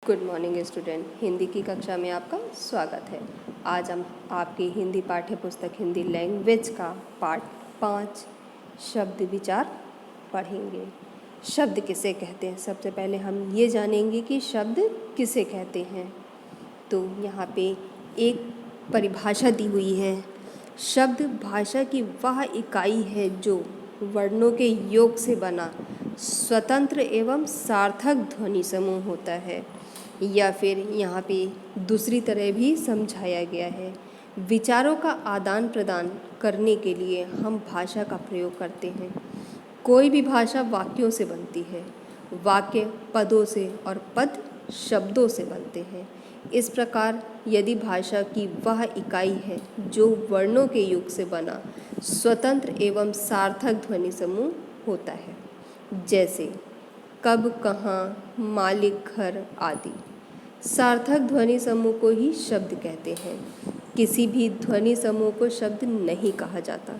Good morning student. Hindi की कक्षा में आपका स्वागत है। आज हम आपकी हिंदी पाठ्य पुस्तक हिंदी लैंग्वेज का पार्ट 5 शब्द विचार पढ़ेंगे। शब्द किसे कहते हैं, सबसे पहले हम ये जानेंगे कि शब्द किसे कहते हैं। तो यहाँ पे एक परिभाषा दी हुई है। शब्द भाषा की वह इकाई है जो वर्णों के योग से बना स्वतंत्र एवं सार्थक ध्वनि समूह होता है, या फिर यहाँ पे दूसरी तरह भी समझाया गया है। विचारों का आदान प्रदान करने के लिए हम भाषा का प्रयोग करते हैं। कोई भी भाषा वाक्यों से बनती है, वाक्य पदों से और पद शब्दों से बनते हैं। इस प्रकार यदि भाषा की वह इकाई है जो वर्णों के योग से बना स्वतंत्र एवं सार्थक ध्वनि समूह होता है, जैसे कब, कहाँ, मालिक, घर आदि। सार्थक ध्वनि समूह को ही शब्द कहते हैं। किसी भी ध्वनि समूह को शब्द नहीं कहा जाता।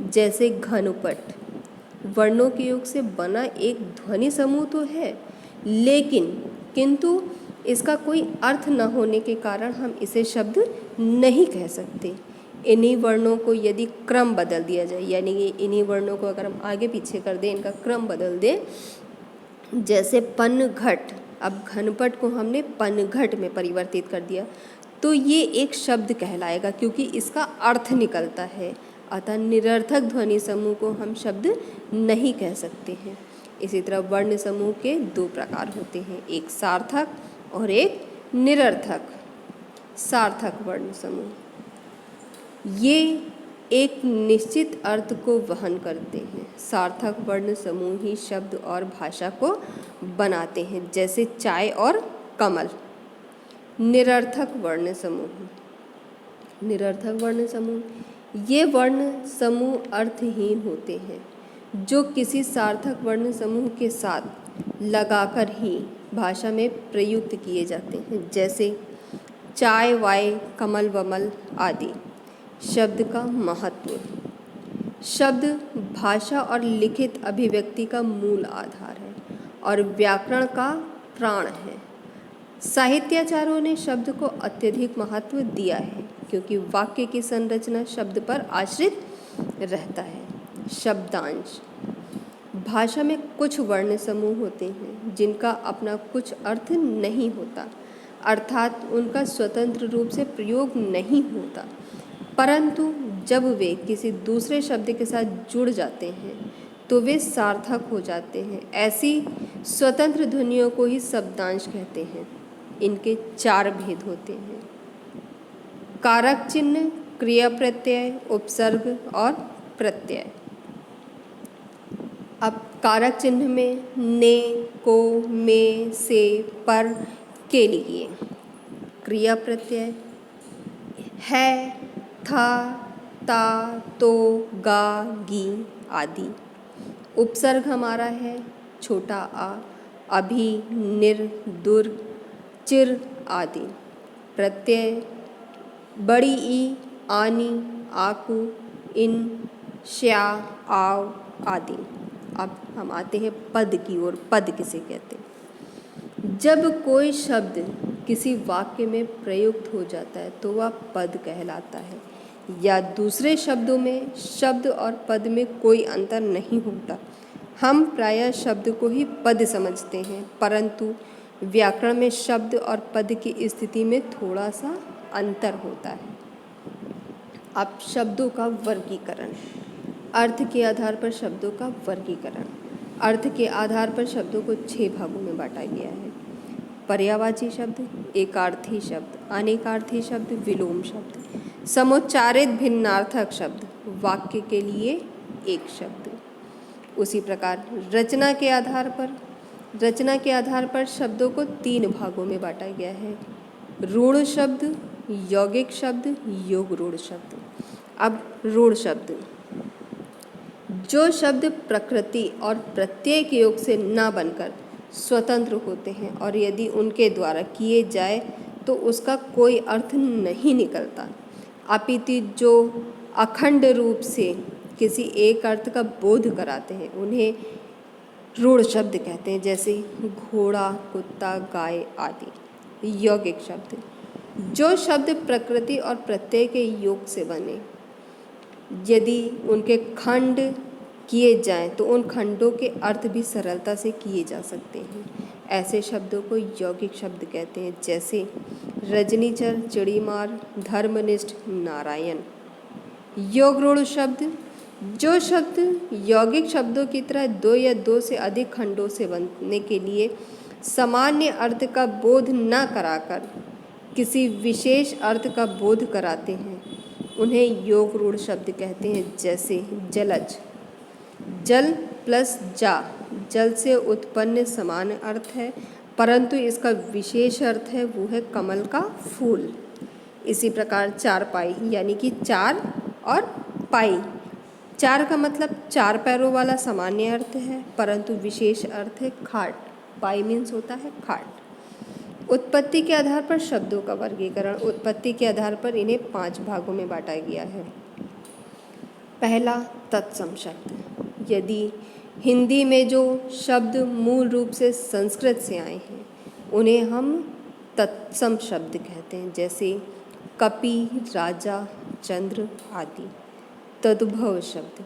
जैसे घनपट वर्णों के योग से बना एक ध्वनि समूह तो है, किंतु इसका कोई अर्थ न होने के कारण हम इसे शब्द नहीं कह सकते। इन्हीं वर्णों को यदि क्रम बदल दिया जाए, यानी कि इन्हीं वर्णों को अगर हम आगे पीछे कर दें, इनका क्रम बदल दें, जैसे पनघट, अब घनपट को हमने पनघट में परिवर्तित कर दिया, तो ये एक शब्द कहलाएगा क्योंकि इसका अर्थ निकलता है। अतः निरर्थक ध्वनि समूह को हम शब्द नहीं कह सकते हैं। इसी तरह वर्ण समूह के दो प्रकार होते हैं, एक सार्थक और एक निरर्थक। सार्थक वर्ण समूह ये एक निश्चित अर्थ को वहन करते हैं। सार्थक वर्ण समूह ही शब्द और भाषा को बनाते हैं, जैसे चाय और कमल। निरर्थक वर्ण समूह, निरर्थक वर्ण समूह ये वर्ण समूह अर्थहीन होते हैं, जो किसी सार्थक वर्ण समूह के साथ लगाकर ही भाषा में प्रयुक्त किए जाते हैं, जैसे चाय, वाय, कमल, वमल आदि। शब्द का महत्व। शब्द भाषा और लिखित अभिव्यक्ति का मूल आधार है और व्याकरण का प्राण है। साहित्याचार्यों ने शब्द को अत्यधिक महत्व दिया है क्योंकि वाक्य की संरचना शब्द पर आश्रित रहता है। शब्दांश। भाषा में कुछ वर्ण समूह होते हैं जिनका अपना कुछ अर्थ नहीं होता, अर्थात उनका स्वतंत्र रूप से प्रयोग नहीं होता, परंतु जब वे किसी दूसरे शब्द के साथ जुड़ जाते हैं तो वे सार्थक हो जाते हैं। ऐसी स्वतंत्र ध्वनियों को ही शब्दांश कहते हैं। इनके 4 भेद होते हैं: कारक चिन्ह, क्रिया प्रत्यय, उपसर्ग और प्रत्यय। अब कारक चिन्ह में ने, को, में, से, पर के लिए। क्रिया प्रत्यय है, था, ता, तो, गा, गी आदि। उपसर्ग हमारा है छोटा आ, अभी, निर, दुर, चिर आदि। प्रत्यय बड़ी ई, आनी, आकू, इन, श्या, आव आदि। अब हम आते हैं पद की ओर। पद किसे कहते हैं? जब कोई शब्द किसी वाक्य में प्रयुक्त हो जाता है तो वह पद कहलाता है, या दूसरे शब्दों में शब्द और पद में कोई अंतर नहीं होता। हम प्रायः शब्द को ही पद समझते हैं, परंतु व्याकरण में शब्द और पद की स्थिति में थोड़ा सा अंतर होता है। अब शब्दों का वर्गीकरण। अर्थ के आधार पर शब्दों का वर्गीकरण। अर्थ के आधार पर शब्दों को 6 भागों में बांटा गया है: पर्यायवाची शब्द, एकार्थी शब्द, अनेकार्थी शब्द, विलोम शब्द, समुच्चारित भिन्नार्थक शब्द, वाक्य के लिए एक शब्द। उसी प्रकार रचना के आधार पर शब्दों को 3 भागों में बांटा गया है: रूढ़ शब्द, यौगिक शब्द, योग रूढ़ शब्द। अब रूढ़ शब्द, जो शब्द प्रकृति और प्रत्यय के योग से न बनकर स्वतंत्र होते हैं और यदि उनके द्वारा किए जाए तो उसका कोई अर्थ नहीं निकलता, अपितु जो अखंड रूप से किसी एक अर्थ का बोध कराते हैं, उन्हें रूढ़ शब्द कहते हैं, जैसे घोड़ा, कुत्ता, गाय आदि। यौगिक शब्द, जो शब्द प्रकृति और प्रत्यय के योग से बने, यदि उनके खंड किए जाएं तो उन खंडों के अर्थ भी सरलता से किए जा सकते हैं। ऐसे शब्दों को यौगिक शब्द कहते हैं, जैसे रजनीचर, चिड़ीमार, धर्मनिष्ठ, नारायण। योगरूढ़ शब्द, जो शब्द यौगिक शब्दों की तरह दो या दो से अधिक खंडों से बनने के लिए सामान्य अर्थ का बोध न कराकर किसी विशेष अर्थ का बोध कराते हैं, उन्हें योगरूढ़ शब्द कहते हैं। जैसे जलज, जल प्लस जा, जल से उत्पन्न समान अर्थ है, परंतु इसका विशेष अर्थ है वो है कमल का फूल। इसी प्रकार चारपाई, यानी कि चार और पाई, चार का मतलब चार पैरों वाला सामान्य अर्थ है, परंतु विशेष अर्थ है खाट। पाई मीन्स होता है खाट। उत्पत्ति के आधार पर शब्दों का वर्गीकरण, उत्पत्ति के आधार पर इन्हें 5 भागों में बांटा गया है। पहला, तत्सम शब्द। यदि हिंदी में जो शब्द मूल रूप से संस्कृत से आए हैं उन्हें हम तत्सम शब्द कहते हैं, जैसे कपि, राजा, चंद्र आदि। तदुभव शब्द,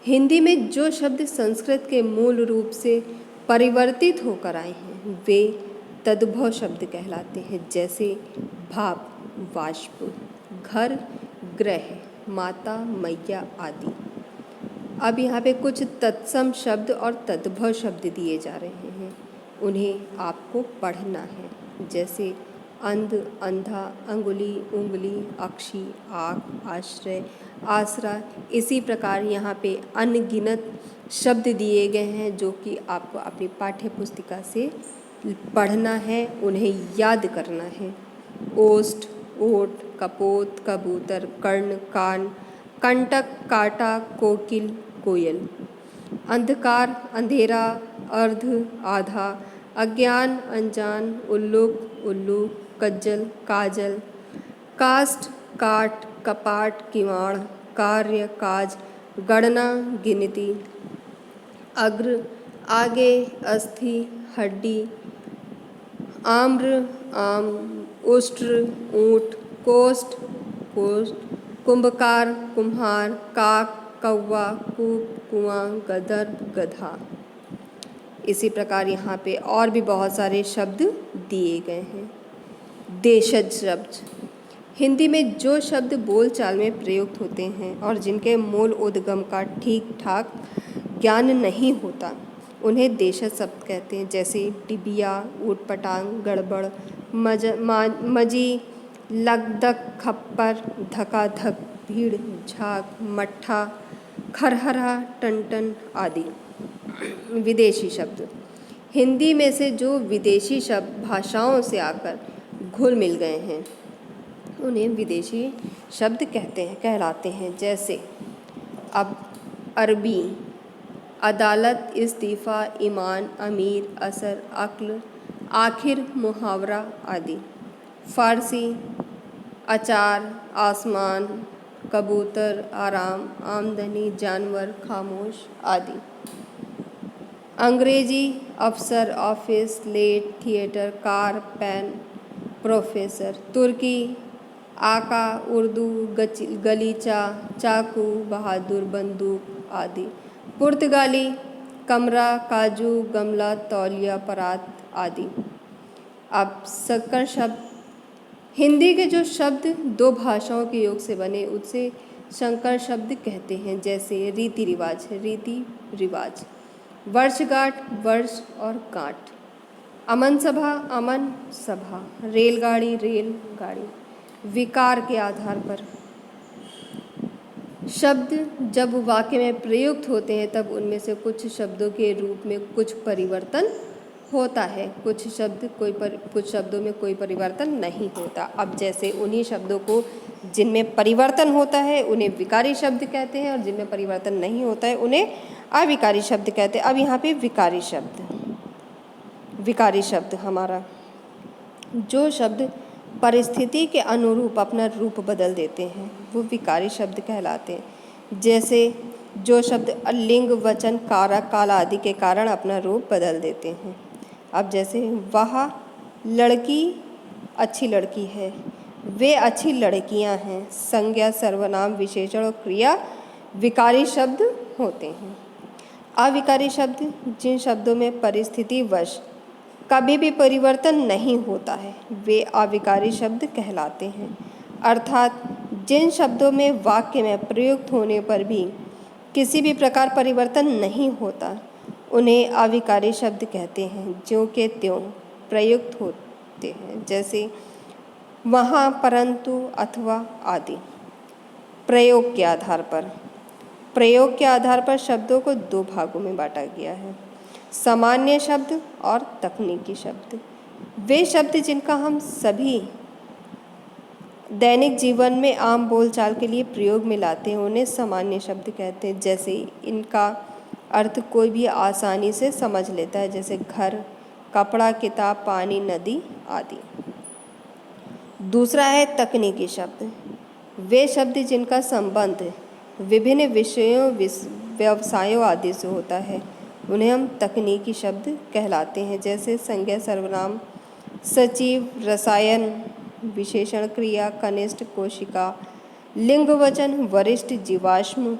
हिंदी में जो शब्द संस्कृत के मूल रूप से परिवर्तित होकर आए हैं वे तदुभव शब्द कहलाते हैं, जैसे भाप, वाष्प, घर, ग्रह, माता, मैया आदि। अब यहाँ पे कुछ तत्सम शब्द और तद्भव शब्द दिए जा रहे हैं, उन्हें आपको पढ़ना है, जैसे अंध, अंधा, अंगुली, उंगली, अक्षी, आँख, आश्रय, आसरा। इसी प्रकार यहाँ पे अनगिनत शब्द दिए गए हैं जो कि आपको अपनी पाठ्य पुस्तिका से पढ़ना है, उन्हें याद करना है। ओष्ठ, ओट, कपोत, कबूतर, कर्ण, कान, कंटक, कांटा, कोकिल, कोयल। अंधकार, अंधेरा, अर्ध, आधा, अज्ञान, अनजान, उल्लुक, उल्लू, कज्जल, काजल, काष्ठ, काट, कपाट, किवाड़, कार्य, काज, गणना, गिनती। अग्र, आगे, अस्थि, हड्डी, आम्र, आम, उष्ट्र, ऊँट, कोष्ठ, कोष्ठ, कुंभकार, कुम्हार, काक, कौवा, कूप, कुआं, गदर, गधा। इसी प्रकार यहाँ पे और भी बहुत सारे शब्द दिए गए हैं। देशज शब्द, हिंदी में जो शब्द बोलचाल में प्रयुक्त होते हैं और जिनके मूल उद्गम का ठीक ठाक ज्ञान नहीं होता उन्हें देशज शब्द कहते हैं, जैसे डिबिया, ऊटपटांग, गड़बड़, मजी, लगदक, खप्पर, धकाधक, भीड़, झाग, मट्ठा, खरहरा, टनटन आदि। विदेशी शब्द, हिंदी में से जो विदेशी शब्द भाषाओं से आकर घुल मिल गए हैं उन्हें विदेशी शब्द कहलाते हैं, जैसे अब अरबी, अदालत, इस्तीफ़ा, ईमान, अमीर, असर, अक्ल, आखिर, मुहावरा आदि। फ़ारसी, अचार, आसमान, कबूतर, आराम, आमदनी, जानवर, खामोश आदि। अंग्रेजी, अफसर, office, late, theatre, car, pen, professor. तुर्की, आका, उर्दू, गलीचा, चाकू, बहादुर, बंदूक आदि। पुर्तगाली, कमरा, काजू, गमला, तौलिया, परात आदि। अब संकर शब्द, हिंदी के जो शब्द दो भाषाओं के योग से बने उसे संकर शब्द कहते हैं, जैसे रीति रिवाज, रीति रिवाज, वर्षगांठ, वर्ष और गांठ। अमन सभा, अमन सभा, रेलगाड़ी, रेलगाड़ी। विकार के आधार पर शब्द जब वाक्य में प्रयुक्त होते हैं तब उनमें से कुछ शब्दों के रूप में कुछ परिवर्तन होता है, कुछ शब्दों में कोई परिवर्तन नहीं होता। अब जैसे उन्हीं शब्दों को जिनमें परिवर्तन होता है उन्हें विकारी शब्द कहते हैं और जिनमें परिवर्तन नहीं होता है उन्हें अविकारी शब्द कहते हैं। अब यहाँ पे विकारी शब्द हमारा जो शब्द परिस्थिति के अनुरूप अपना रूप बदल देते हैं वो विकारी शब्द कहलाते हैं, जैसे जो शब्द लिंग, वचन, कारक, काल आदि के कारण अपना रूप बदल देते हैं। अब जैसे वह लड़की अच्छी लड़की है, वे अच्छी लड़कियां हैं। संज्ञा, सर्वनाम, विशेषण और क्रिया विकारी शब्द होते हैं। अविकारी शब्द जिन शब्दों में परिस्थितिवश कभी भी परिवर्तन नहीं होता है, वे अविकारी शब्द कहलाते हैं। अर्थात जिन शब्दों में वाक्य में प्रयुक्त होने पर भी किसी भी प्रकार परिवर्तन नहीं होता, उन्हें अविकारी शब्द कहते हैं। ज्यों के त्यों प्रयुक्त होते हैं, जैसे वहाँ, परंतु, अथवा आदि। प्रयोग के आधार पर, प्रयोग के आधार पर शब्दों को दो भागों में बांटा गया है, सामान्य शब्द और तकनीकी शब्द। वे शब्द जिनका हम सभी दैनिक जीवन में आम बोलचाल के लिए प्रयोग में लाते हैं, उन्हें सामान्य शब्द कहते हैं। जैसे इनका अर्थ कोई भी आसानी से समझ लेता है, जैसे घर, कपड़ा, किताब, पानी, नदी आदि। दूसरा है तकनीकी शब्द। वे शब्द जिनका संबंध विभिन्न विषयों, व्यवसायों आदि से होता है, उन्हें हम तकनीकी शब्द कहलाते हैं। जैसे संज्ञा, सर्वनाम, सचिव, रसायन, विशेषण, क्रिया, कनिष्ठ, कोशिका, लिंगवचन, वरिष्ठ, जीवाश्म,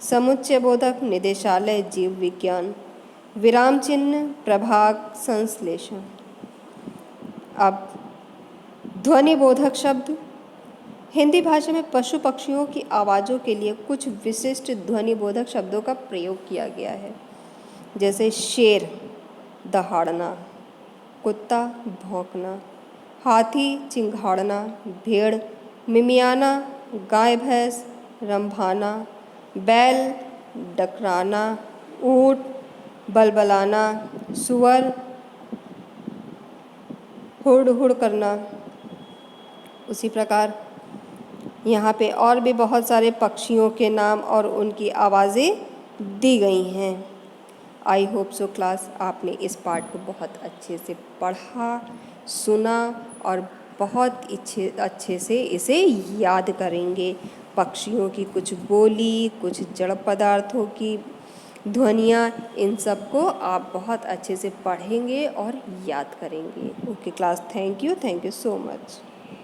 समुच्चय बोधक, निदेशालय, जीव विज्ञान, विराम चिन्ह, प्रभाग, संश्लेषण। अब ध्वनि बोधक शब्द। हिंदी भाषा में पशु पक्षियों की आवाज़ों के लिए कुछ विशिष्ट ध्वनि बोधक शब्दों का प्रयोग किया गया है। जैसे शेर दहाड़ना, कुत्ता भौंकना, हाथी चिंघाड़ना, भेड़ मिमियाना, गाय भैंस रंभाना, बैल डकराना, ऊँट बलबलाना, सुअर हुड़ हुड़ करना। उसी प्रकार यहाँ पे और भी बहुत सारे पक्षियों के नाम और उनकी आवाज़ें दी गई हैं। आई होप सो क्लास, आपने इस पार्ट को बहुत अच्छे से पढ़ा, सुना और बहुत अच्छे से इसे याद करेंगे। पक्षियों की कुछ बोली, कुछ जड़ पदार्थों की ध्वनियाँ, इन सब को आप बहुत अच्छे से पढ़ेंगे और याद करेंगे। Okay class, thank you so much.